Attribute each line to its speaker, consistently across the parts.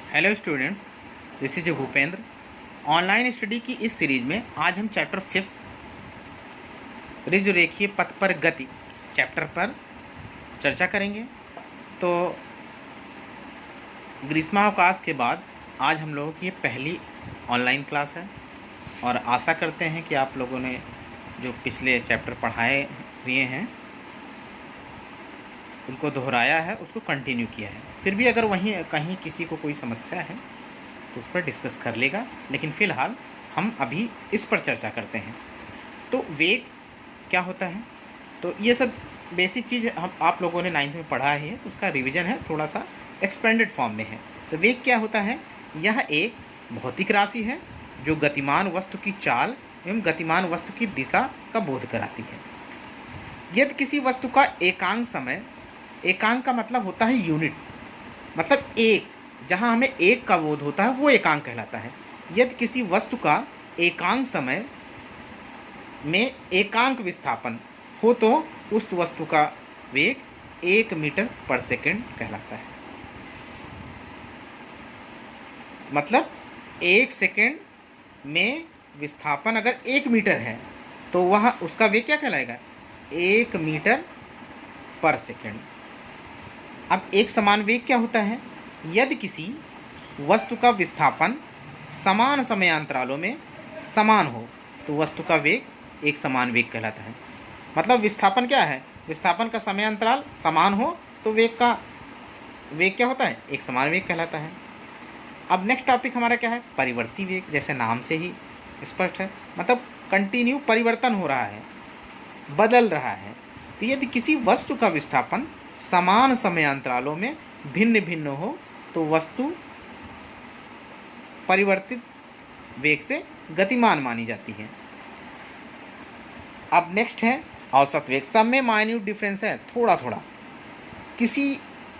Speaker 1: Hello students, this is Bhupendra. Online study की इस series में आज हम चैप्टर 5 ऋजुरेखीय पथ पर गति चैप्टर पर चर्चा करेंगे। तो ग्रीष्मावकाश के बाद आज हम लोगों की ये पहली ऑनलाइन क्लास है और आशा करते हैं कि आप लोगों ने जो पिछले चैप्टर पढ़ाए हुए हैं उनको दोहराया है, उसको कंटिन्यू किया है। फिर भी अगर वहीं कहीं किसी को कोई समस्या है तो उस पर डिस्कस कर लेगा, लेकिन फ़िलहाल हम अभी इस पर चर्चा करते हैं। तो वेग क्या होता है, तो ये सब बेसिक चीज़ हम आप लोगों ने 9th में पढ़ा ही है, तो उसका रिवीजन है, थोड़ा सा एक्सपेंडेड फॉर्म में है। तो वेग क्या होता है? यह एक भौतिक राशि है जो गतिमान वस्तु की चाल एवं गतिमान वस्तु की दिशा का बोध कराती है। यदि किसी वस्तु का एकांक समय, एकांक का मतलब होता है यूनिट, मतलब एक, जहाँ हमें एक का बोध होता है वो एकांक कहलाता है। यदि किसी वस्तु का एकांक समय में एकांक विस्थापन हो तो उस वस्तु का वेग 1 मीटर पर सेकंड कहलाता है। मतलब 1 सेकंड में विस्थापन अगर 1 मीटर है तो वह उसका वेग क्या कहलाएगा? 1 मीटर पर सेकंड। अब एक समान वेग क्या होता है? यदि किसी वस्तु का विस्थापन समान समयांतरालों में समान हो तो वस्तु का वेग एक समान वेग कहलाता है। मतलब विस्थापन क्या है? विस्थापन का समयांतराल समान हो तो वेग का वेग क्या होता है? एक समान वेग कहलाता है। अब नेक्स्ट टॉपिक हमारा क्या है? परिवर्ती वेग। जैसे नाम से ही स्पष्ट है, मतलब कंटिन्यू परिवर्तन हो रहा है, बदल रहा है। तो यदि किसी वस्तु का विस्थापन समान समयांतरालों में भिन्न भिन्न हो तो वस्तु परिवर्तित वेग से गतिमान मानी जाती है। अब नेक्स्ट है औसत वेग। सब में माइन्यूट डिफरेंस है, थोड़ा थोड़ा। किसी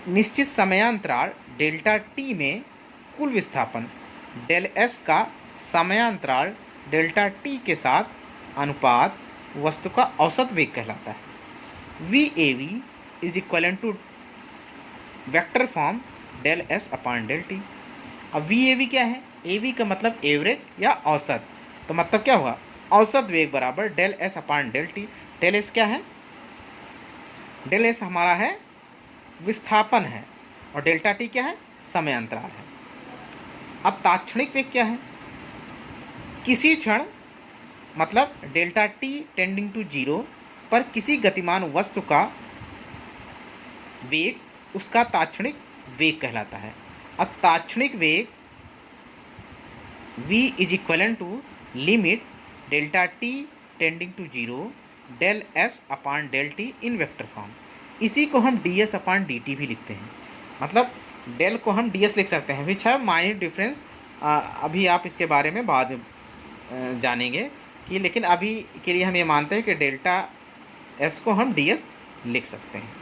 Speaker 1: निश्चित समयांतराल डेल्टा टी में कुल विस्थापन डेल एस का समयांतराल डेल्टा टी के साथ अनुपात वस्तु का औसत वेग कहलाता है। V A V is equal to vector form del S upon del T. अब वी ए वी क्या है? ए वी का मतलब एवरेज या औसत, तो मतलब क्या हुआ? औसत वेग बराबर del S upon del T. Del S क्या है? डेल एस हमारा है विस्थापन है और डेल्टा टी क्या है? समय अंतराल है। अब तात्क्षणिक वेग क्या है? किसी क्षण, मतलब डेल्टा टी टेंडिंग टू 0 पर किसी गतिमान वस्तु का वेग उसका तात्क्षणिक वेग कहलाता है। अब तात्क्षणिक वेग v is equal to limit delta T tending to 0 del S upon del T in vector form. इसी को हम D S upon D T भी लिखते हैं, मतलब डेल को हम डी एस लिख सकते हैं, विच है माइन्यूट डिफरेंस। अभी आप इसके बारे में बाद में जानेंगे कि, लेकिन अभी के लिए हम ये मानते हैं कि डेल्टा एस को हम डी एस लिख सकते हैं।